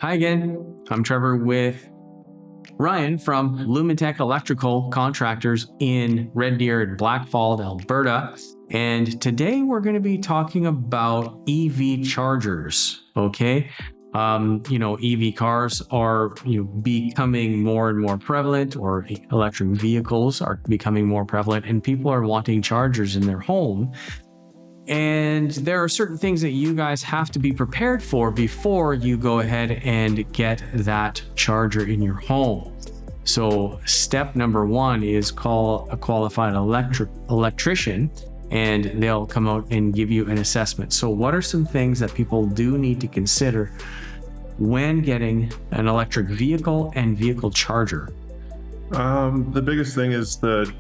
Hi again. I'm Trevor with Ryan from Lumentek Electrical Contractors in Red Deer and Blackfalds, Alberta. And today we're going to be talking about EV chargers. Okay. EV cars are becoming more and more prevalent, or electric vehicles are becoming more prevalent, and people are wanting chargers in their home. And there are certain things that you guys have to be prepared for before you go ahead and get that charger in your home. So step number one is call a qualified electrician, and they'll come out and give you an assessment. So what are some things that people do need to consider when getting an electric vehicle and vehicle charger? The biggest thing is the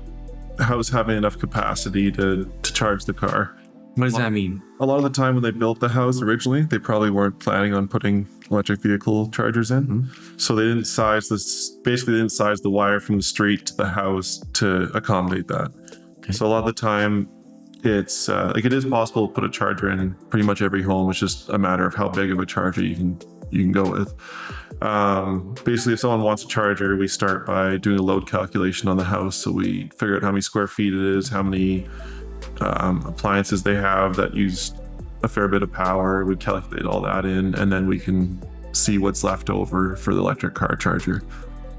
house having enough capacity to charge the car. What does that mean? A lot of the time when they built the house originally, they probably weren't planning on putting electric vehicle chargers in. Mm-hmm. So they didn't size the wire from the street to the house to accommodate that. Okay. So a lot of the time it's it is possible to put a charger in pretty much every home. It's just a matter of how big of a charger you can go with. Basically, if someone wants a charger, we start by doing a load calculation on the house. So we figure out how many square feet it is, how many appliances they have that use a fair bit of power. We calculate all that in, and then we can see what's left over for the electric car charger.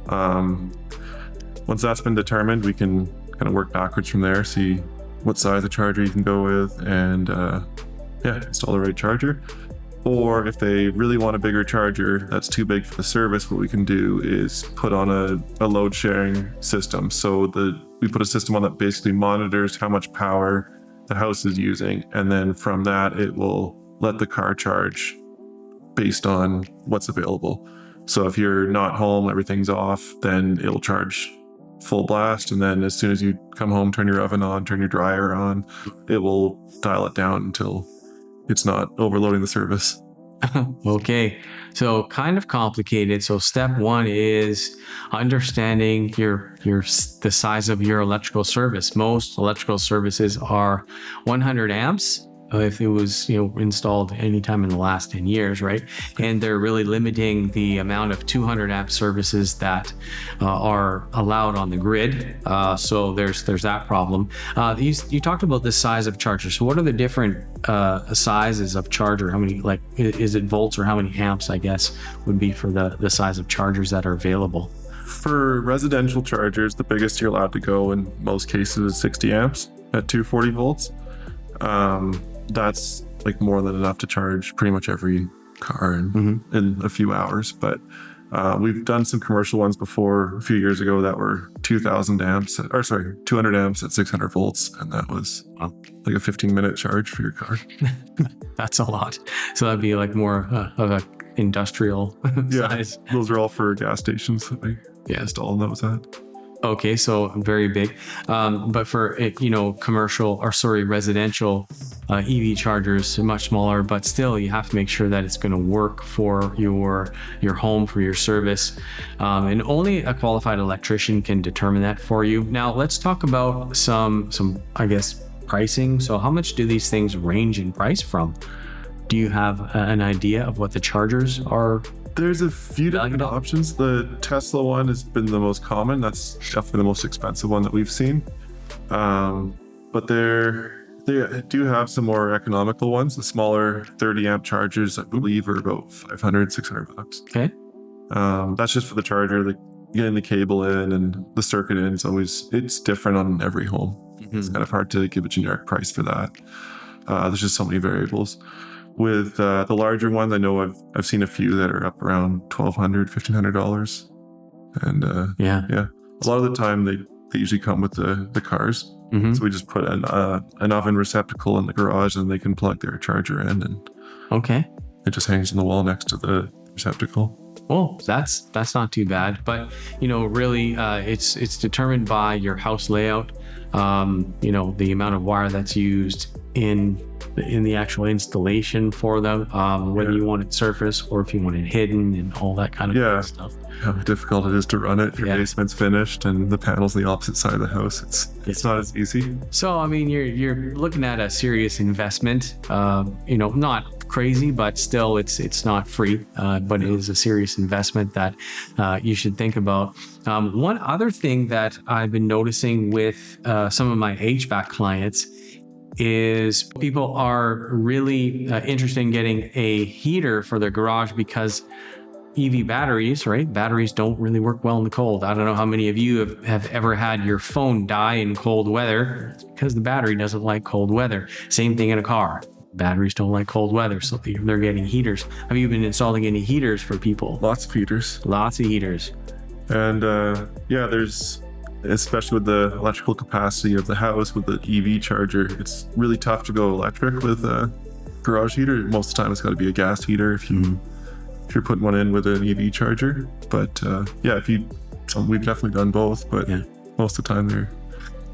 Once that's been determined, we can kind of work backwards from there, see what size of charger you can go with, and install the right charger. Or if they really want a bigger charger that's too big for the service, what we can do is put on a load sharing system. So we put a system on that basically monitors how much power the house is using, and then from that it will let the car charge based on what's available. So if you're not home, everything's off, then it'll charge full blast, and then as soon as you come home, turn your oven on, turn your dryer on, it will dial it down until it's not overloading the service. Okay, so kind of complicated. So step one is understanding the size of your electrical service. Most electrical services are 100 amps. If it was installed anytime in the last 10 years, right? And they're really limiting the amount of 200 amp services that are allowed on the grid. So there's that problem. You talked about the size of charger. So what are the different sizes of charger? How many, is it volts, or how many amps, I guess, would be for the size of chargers that are available? For residential chargers, the biggest you're allowed to go in most cases is 60 amps at 240 volts. That's more than enough to charge pretty much every car in a few hours. But we've done some commercial ones before a few years ago that were 200 amps at 600 volts. And that was like a 15-minute charge for your car. That's a lot. So that'd be more of a industrial size. Those are all for gas stations that we install those at. Okay, so very big. But for residential EV chargers, much smaller, but still you have to make sure that it's going to work for your home, for your service. And only a qualified electrician can determine that for you. Now let's talk about some I guess pricing. So how much do these things range in price from? Do you have an idea of what the chargers are? There's a few different options. The Tesla one has been the most common. That's definitely the most expensive one that we've seen. But they do have some more economical ones. The smaller 30 amp chargers, I believe, are about $500-$600. Okay. That's just for the charger, getting the cable in and the circuit in. It's different on every home. Mm-hmm. It's kind of hard to give a generic price for that. There's just so many variables. With the larger ones, I know I've seen a few that are up around $1,200, $1,500, and a lot of the time they usually come with the cars. Mm-hmm. So we just put an oven receptacle in the garage, and they can plug their charger in, and it just hangs on the wall next to the receptacle. Well, that's not too bad, but really, it's determined by your house layout. The amount of wire that's used in the actual installation for them, whether you want it surface or if you want it hidden and all that kind of stuff. How difficult it is to run it if your basement's finished and the panel's on the opposite side of the house. It's not as easy. So, I mean, you're looking at a serious investment, not crazy, but still it's not free, but it is a serious investment that you should think about. One other thing that I've been noticing with some of my HVAC clients is people are really interested in getting a heater for their garage because EV batteries, right? Batteries don't really work well in the cold. I don't know how many of you have ever had your phone die in cold weather because the battery doesn't like cold weather. Same thing in a car. Batteries don't like cold weather, so they're getting heaters. Have you been installing any heaters for people? Lots of heaters. Lots of heaters. And yeah, there's, especially with the electrical capacity of the house with the EV charger, it's really tough to go electric with a garage heater. Most of the time it's got to be a gas heater if you're putting one in with an EV charger. But yeah, we've definitely done both, but most of the time they're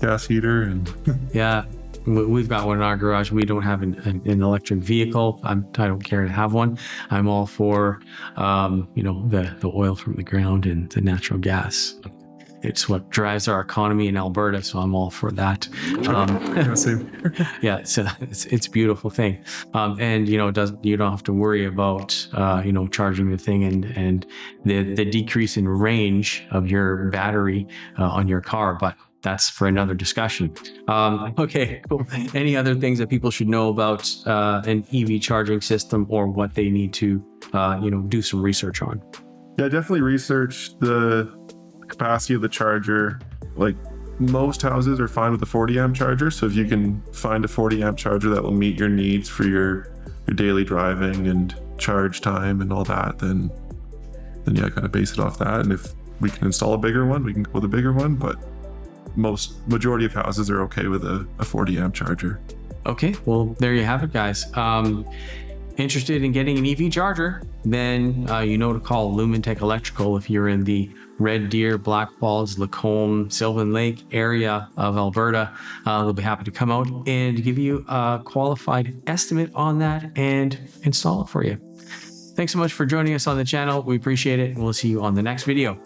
gas heater. And yeah, we've got one in our garage. We don't have an electric vehicle. I don't care to have one. I'm all for the oil from the ground and the natural gas. It's what drives our economy in Alberta, so I'm all for that. Yeah, so it's a beautiful thing, and you don't have to worry about charging the thing and the decrease in range of your battery on your car, but that's for another discussion. Okay, cool. Any other things that people should know about an EV charging system or what they need to do some research on? Yeah, definitely research the capacity of the charger. Like, most houses are fine with a 40 amp charger, so if you can find a 40 amp charger that will meet your needs for your daily driving and charge time and all that, then yeah, kind of base it off that. And if we can install a bigger one, we can go with a bigger one, but majority of houses are okay with a 40 amp charger. Okay, well, there you have it, guys. Interested in getting an EV charger, then to call Lumentek Electrical if you're in the Red Deer, Blackfalds, Lacombe, Sylvan Lake area of Alberta. They'll be happy to come out and give you a qualified estimate on that and install it for you. Thanks so much for joining us on the channel. We appreciate it, and we'll see you on the next video.